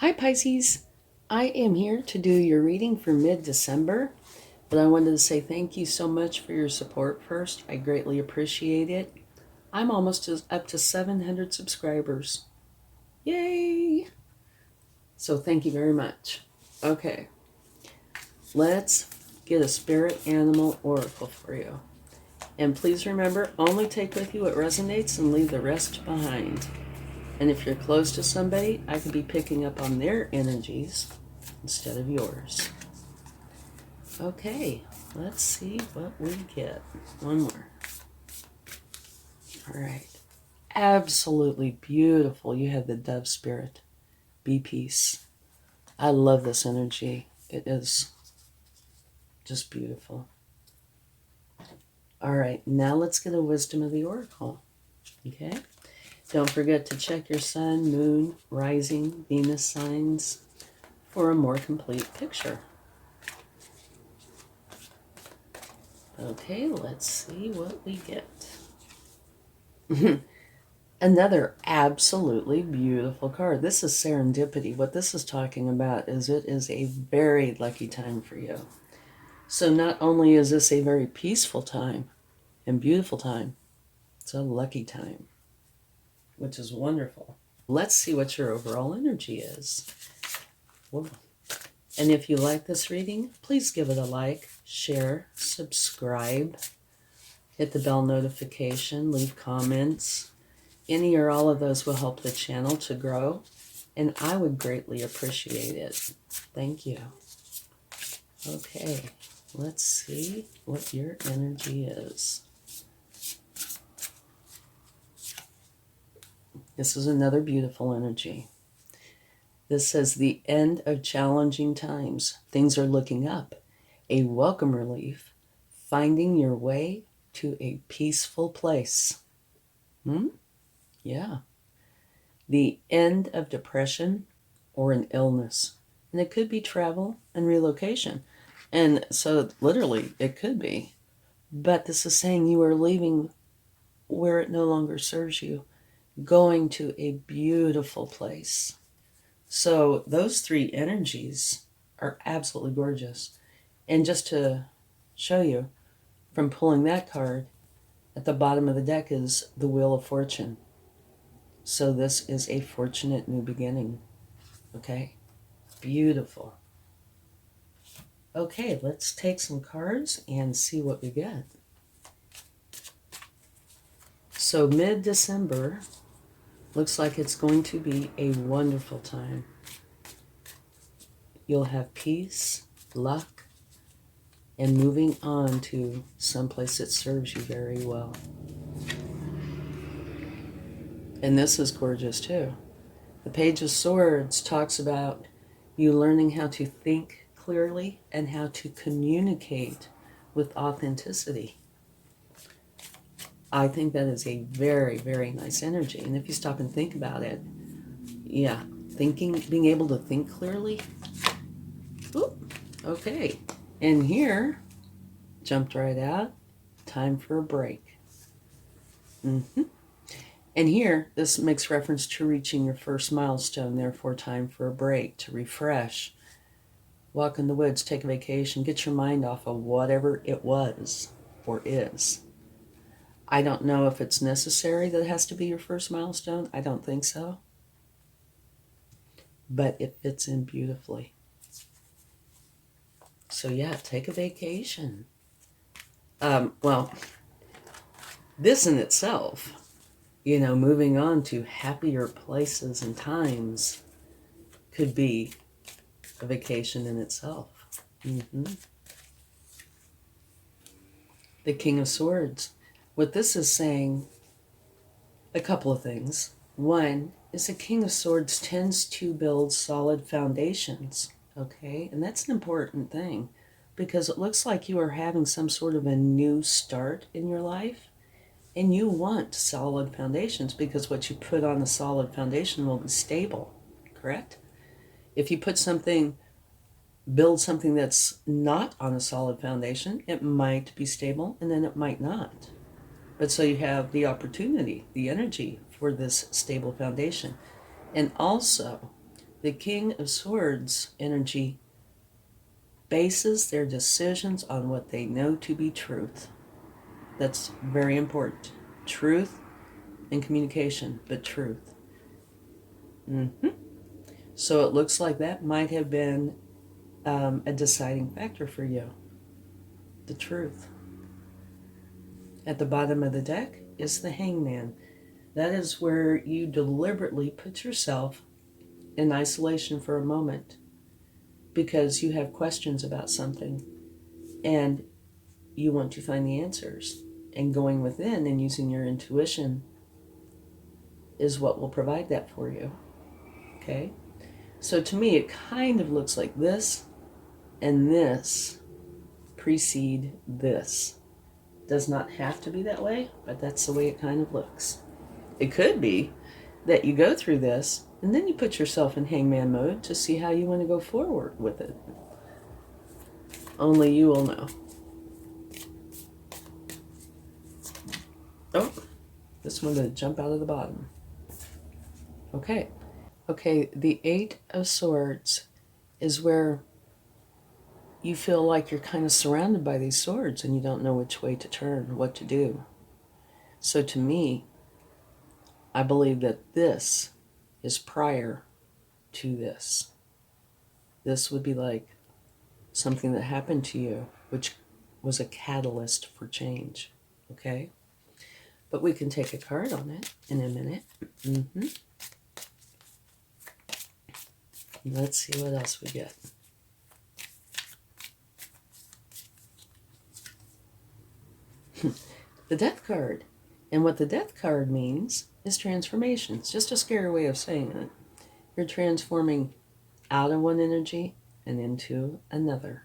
Hi Pisces, I am here to do your reading for mid-December, but I wanted to say thank you so much for your support first. I greatly appreciate it. I'm almost up to 700 subscribers. Yay! So thank you very much. Okay, let's get a spirit animal oracle for you. And please remember, only take with you what resonates and leave the rest behind. And if you're close to somebody, I could be picking up on their energies instead of yours. Okay, let's see what we get. One more. All right. Absolutely beautiful. You have the dove spirit. Be peace. I love this energy. It is just beautiful. All right, now let's get a wisdom of the oracle. Okay? Don't forget to check your sun, moon, rising, Venus signs for a more complete picture. Okay, let's see what we get. Another absolutely beautiful card. This is serendipity. What this is talking about is it is a very lucky time for you. So not only is this a very peaceful time and beautiful time, it's a lucky time, which is wonderful. Let's see what your overall energy is. Whoa. And if you like this reading, please give it a like, share, subscribe, hit the bell notification, leave comments. Any or all of those will help the channel to grow, and I would greatly appreciate it. Thank you. Okay, let's see what your energy is. This is another beautiful energy. This says the end of challenging times. Things are looking up. A welcome relief. Finding your way to a peaceful place. Yeah. The end of depression or an illness. And it could be travel and relocation. And so literally it could be. But this is saying you are leaving where it no longer serves you, going to a beautiful place. So those three energies are absolutely gorgeous. And just to show you, from pulling that card, at the bottom of the deck is the Wheel of Fortune. So this is a fortunate new beginning. Okay? Beautiful. Okay, let's take some cards and see what we get. So mid-December looks like it's going to be a wonderful time. You'll have peace, luck, and moving on to someplace that serves you very well. And this is gorgeous too. The Page of Swords talks about you learning how to think clearly and how to communicate with authenticity. I think that is a very, very nice energy. And if you stop and think about it, yeah, being able to think clearly. Ooh, okay. And here, jumped right out, time for a break. And here, this makes reference to reaching your first milestone, therefore time for a break, to refresh, walk in the woods, take a vacation, get your mind off of whatever it was or is. I don't know if it's necessary that it has to be your first milestone. I don't think so. But it fits in beautifully. So yeah, take a vacation. Well, this in itself, you know, moving on to happier places and times could be a vacation in itself. The King of Swords. What this is saying, a couple of things. One is the King of Swords tends to build solid foundations, okay? And that's an important thing because it looks like you are having some sort of a new start in your life. And you want solid foundations because what you put on a solid foundation will be stable, correct? If you build something that's not on a solid foundation, it might be stable and then it might not. But so you have the opportunity, the energy for this stable foundation. And also, The King of Swords energy bases their decisions on what they know to be truth. That's very important. Truth and communication, but truth. So it looks like that might have been a deciding factor for you. The truth. At the bottom of the deck is the Hangman. That is where you deliberately put yourself in isolation for a moment because you have questions about something and you want to find the answers. And going within and using your intuition is what will provide that for you. Okay? So to me, it kind of looks like this and this precede this. Does not have to be that way, but that's the way it kind of looks. It could be that you go through this and then you put yourself in Hangman mode to see how you want to go forward with it. Only you will know. Oh, this one going to jump out of the bottom. Okay, the Eight of Swords is where you feel like you're kind of surrounded by these swords and you don't know which way to turn, what to do. So to me, I believe that this is prior to this. This would be like something that happened to you, which was a catalyst for change, okay? But we can take a card on it in a minute. Let's see what else we get. The Death card. And what the Death card means is transformation. It's just a scary way of saying it. You're transforming out of one energy and into another.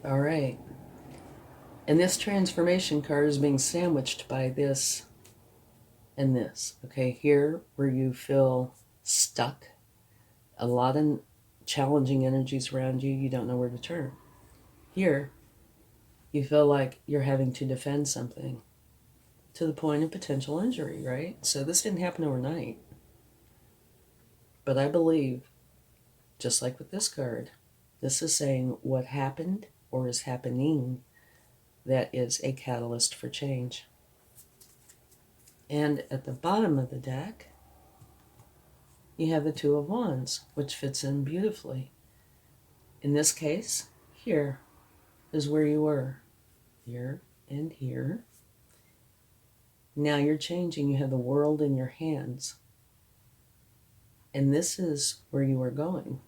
All right. And this transformation card is being sandwiched by this and this. Okay, here where you feel stuck, a lot of challenging energies around you, you don't know where to turn. Here, you feel like you're having to defend something to the point of potential injury, right? So this didn't happen overnight. But I believe, just like with this card, this is saying what happened or is happening that is a catalyst for change. And at the bottom of the deck, you have the Two of Wands, which fits in beautifully. In this case, here is where you were. Here and here. Now you're changing. You have the world in your hands. And this is where you are going.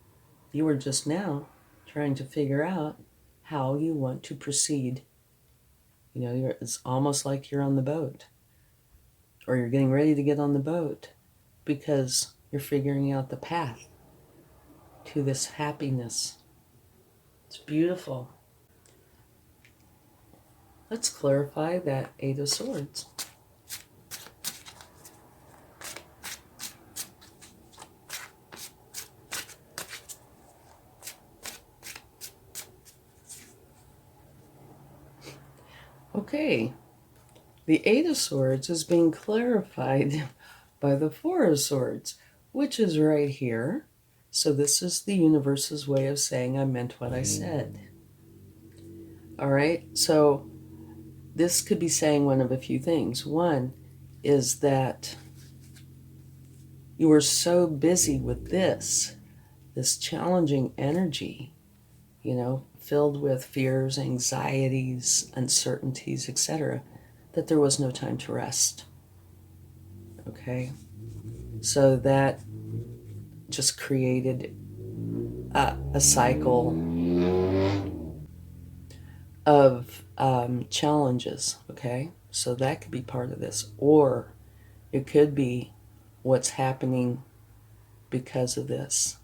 You are just now trying to figure out how you want to proceed. You know, it's almost like you're on the boat. Or you're getting ready to get on the boat because you're figuring out the path to this happiness. It's beautiful. Let's clarify that Eight of Swords. Okay, the Eight of Swords is being clarified by the Four of Swords, which is right here. So this is the universe's way of saying I meant what I said. All right, so this could be saying one of a few things. One is that you were so busy with this challenging energy, you know, filled with fears, anxieties, uncertainties, etc., that there was no time to rest. Okay? So that just created a cycle of challenges, okay? So that could be part of this. Or it could be what's happening because of this.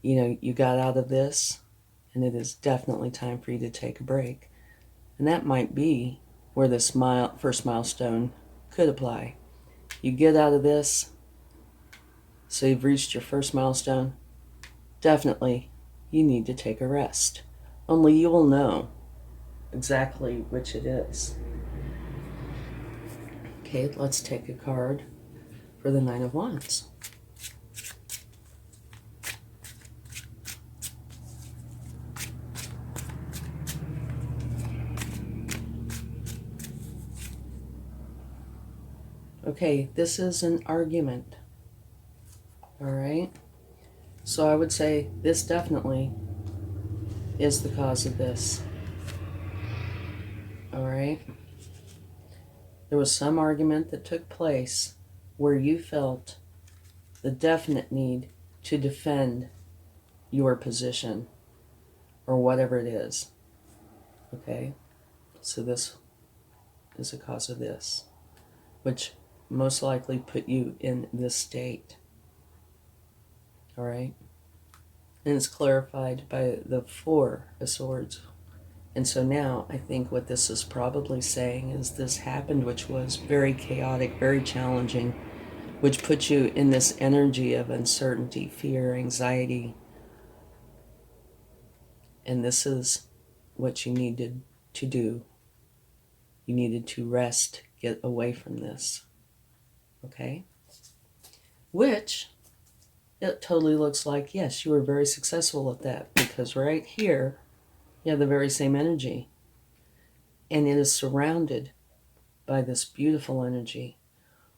You know, you got out of this, and it is definitely time for you to take a break. And that might be where this first milestone could apply. You get out of this, so you've reached your first milestone. Definitely, you need to take a rest. Only you will know exactly which it is. Okay, let's take a card for the Nine of Wands. Okay, this is an argument. All right. So I would say this definitely is the cause of this. All right. There was some argument that took place where you felt the definite need to defend your position or whatever it is. Okay. So this is the cause of this, which most likely put you in this state. All right. And it's clarified by the Four of Swords. And so now I think what this is probably saying is this happened, which was very chaotic, very challenging, which puts you in this energy of uncertainty, fear, anxiety. And this is what you needed to do. You needed to rest, get away from this. Okay? Which it totally looks like, yes, you were very successful at that, because right here you have the very same energy. And it is surrounded by this beautiful energy,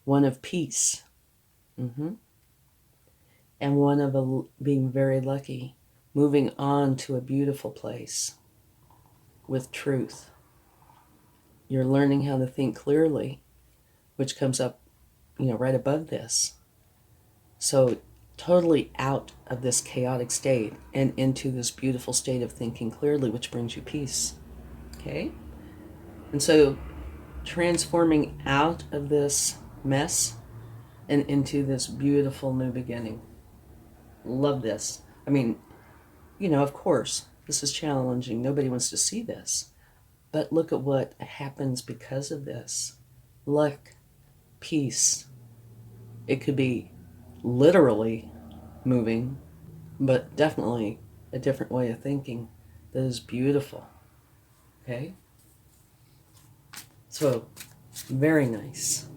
one of peace, and one of being very lucky, moving on to a beautiful place with truth. You're learning how to think clearly, which comes up, right above this. So totally out of this chaotic state and into this beautiful state of thinking clearly, which brings you peace. Okay? And so transforming out of this mess and into this beautiful new beginning. Love this. I mean, of course, this is challenging. Nobody wants to see this. But look at what happens because of this. Luck, peace. It could be literally moving, but definitely a different way of thinking that is beautiful. Okay? So, very nice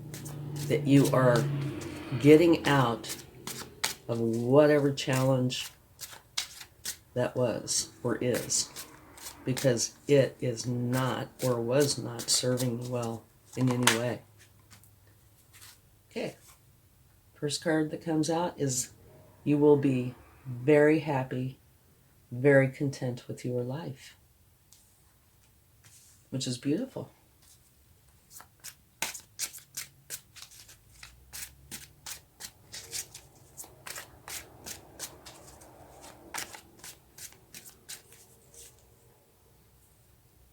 that you are getting out of whatever challenge that was or is, because it is not or was not serving you well in any way. Okay. First card that comes out is you will be very happy, very content with your life, which is beautiful.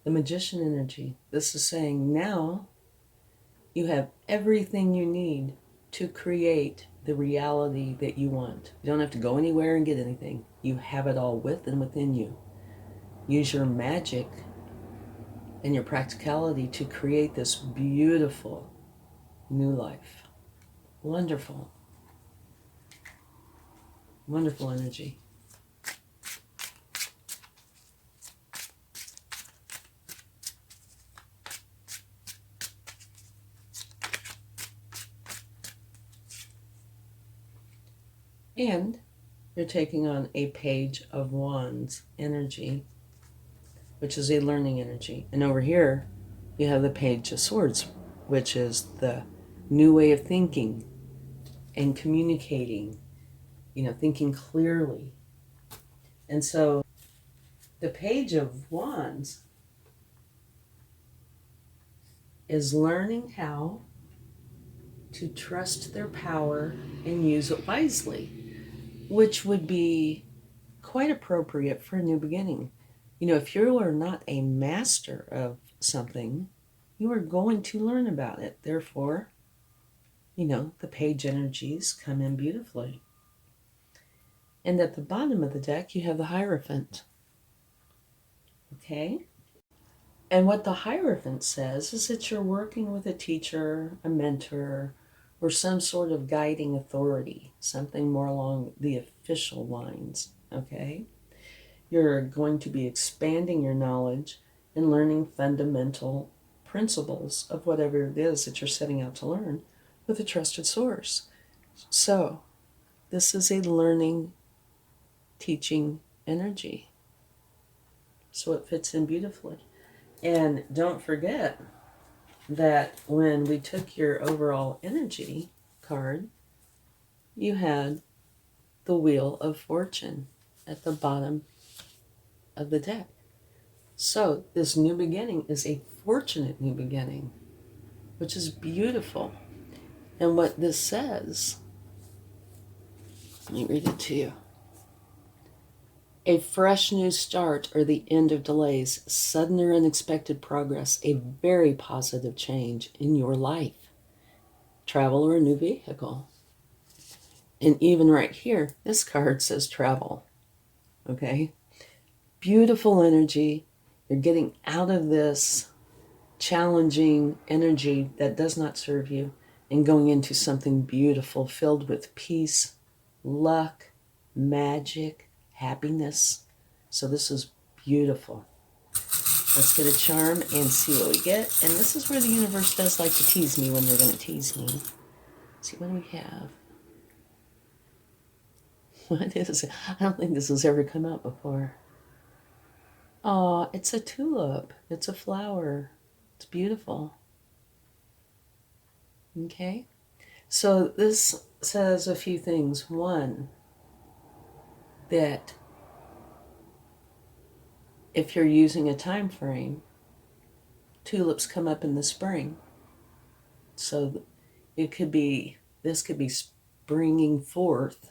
The Magician energy. This is saying now you have everything you need to create the reality that you want. You don't have to go anywhere and get anything. You have it all with and within you. Use your magic and your practicality to create this beautiful new life. Wonderful. Wonderful energy. And you're taking on a Page of Wands energy, which is a learning energy. And over here, you have the Page of Swords, which is the new way of thinking and communicating, thinking clearly. And so the Page of Wands is learning how to trust their power and use it wisely, which would be quite appropriate for a new beginning. If you are not a master of something, you are going to learn about it. Therefore, the page energies come in beautifully. And at the bottom of the deck, you have the Hierophant. Okay? And what the Hierophant says is that you're working with a teacher, a mentor, or some sort of guiding authority, something more along the official lines. Okay? You're going to be expanding your knowledge and learning fundamental principles of whatever it is that you're setting out to learn with a trusted source. So, this is a learning, teaching energy. So it fits in beautifully. And don't forget that when we took your overall energy card, you had the Wheel of Fortune at the bottom of the deck. So this new beginning is a fortunate new beginning, which is beautiful. And what this says, let me read it to you. A fresh new start or the end of delays, sudden or unexpected progress, a very positive change in your life, travel or a new vehicle. And even right here, this card says travel. Okay? Beautiful energy. You're getting out of this challenging energy that does not serve you and going into something beautiful filled with peace, luck, magic, happiness. So this is beautiful. Let's get a charm and see what we get. And this is where the universe does like to tease me when they're going to tease me. Let's see what do we have. What is it? I don't think this has ever come out before. Oh, it's a tulip. It's a flower. It's beautiful. Okay. So this says a few things. One, that if you're using a time frame, tulips come up in the spring. So it could be, this could be springing forth.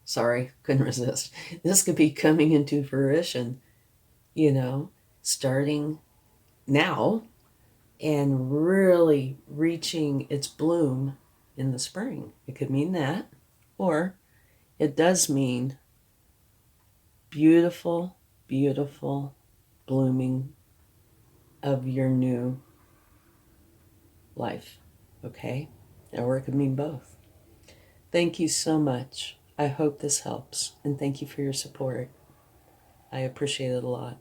Sorry, couldn't resist. This could be coming into fruition, starting now and really reaching its bloom in the spring. It could mean that, or it does mean beautiful, beautiful blooming of your new life. Okay? Or it could mean both. Thank you so much. I hope this helps, and thank you for your support. I appreciate it a lot.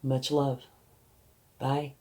Much love. Bye.